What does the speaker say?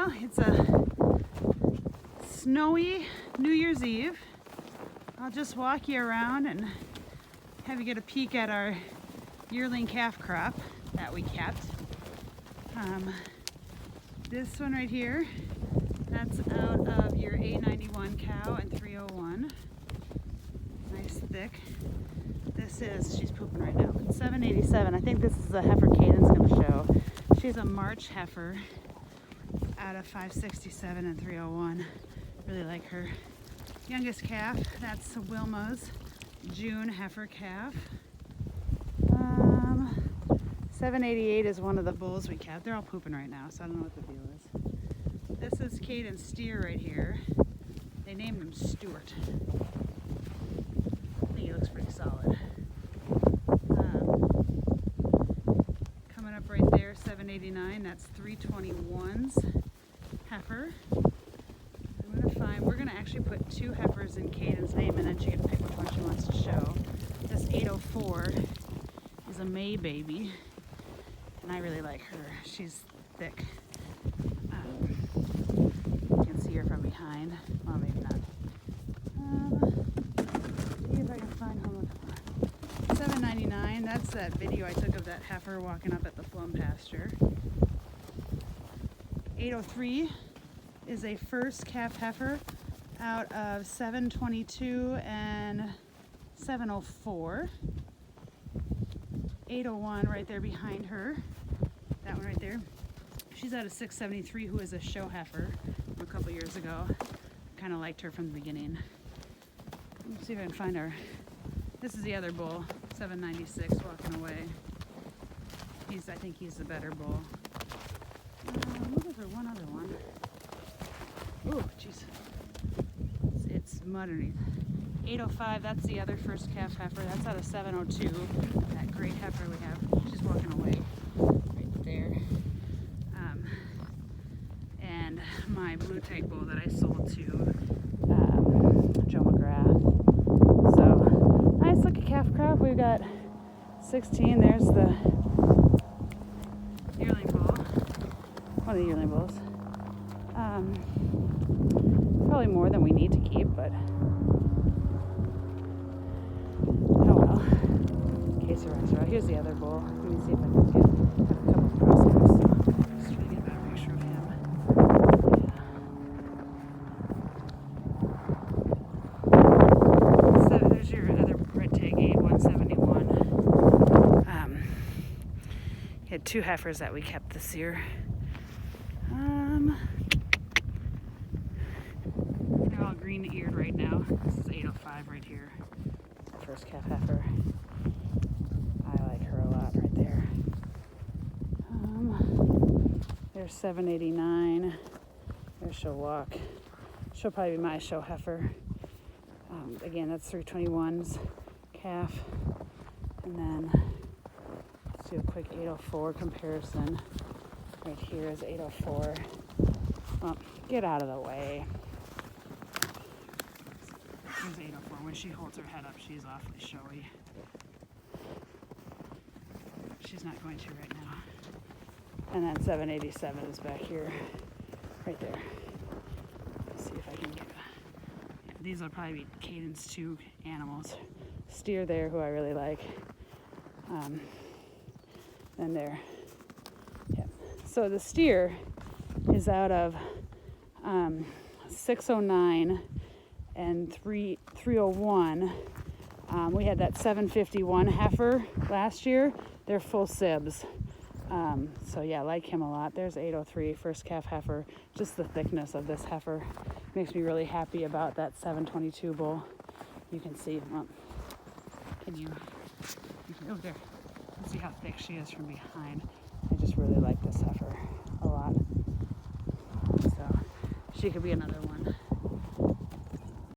Well, it's a snowy New Year's Eve. I'll just walk you around and have you get a peek at our yearling calf crop that we kept. This one right here, that's out of your A91 cow and 301. Nice thick. This is, she's pooping right now, 787. I think this is a heifer Caden's going to show. She's a March heifer out of 567 and 301. Really like her. Youngest calf, that's Wilma's June heifer calf. 788 is one of the bulls we kept. They're all pooping right now, so I don't know what the deal is. This is Caden's steer right here. They named him Stuart. I think he looks pretty solid. Coming up right there, 789. That's 321's heifer. We're gonna actually put two heifers in Caden's name, and then she can pick which one she wants to show. This 804 is a May baby, and I really like her. She's thick. You can see her from behind. Well, maybe not. See if I can find home with her. $7.99. That's that video I took of that heifer walking up at the plum pasture. 803 is a first calf heifer out of 722 and 704. 801 right there behind her. That one right there. She's out of 673, who is a show heifer from a couple years ago. Kind of liked her from the beginning. Let's see if I can find her. This is the other bull, 796, walking away. I think he's the better bull. I'm looking for one other one. Oh, jeez. It's mud underneath. 805, that's the other first calf heifer. That's out of 702. That great heifer we have. She's walking away right there. And my blue tag bull that I sold to Joe McGrath. So, nice looking calf crop. We've got 16. There's the yearling bull. One of the yearling bulls. Probably more than we need to keep, but oh well. Koester-Amy. Here's the other bull. Let me see if I can have a couple of crosscuts. Just trying to get a better picture of him. Yeah. So there's your other red tag A171. Had two heifers that we kept this year. They're all green-eared right now. This is 805 right here. First calf heifer. I like her a lot right there. There's 789. There she'll walk. She'll probably be my show heifer. Again, that's 321's calf. And then let's do a quick 804 comparison. Right here is 804. Well, get out of the way. Here's 804. When she holds her head up, she's awfully showy. She's not going to right now. And then 787 is back here, right there. Let's see if I can get these will probably be Caden's two animals. Steer there, who I really like. And there. Yep. So the steer is out of 609 and 301. We had that 751 heifer last year. They're full sibs. So yeah, I like him a lot. There's 803, first calf heifer. Just the thickness of this heifer makes me really happy about that 722 bull. You can see, well, oh there. Let's see how thick she is from behind. I just really like this heifer a lot. So she could be another one.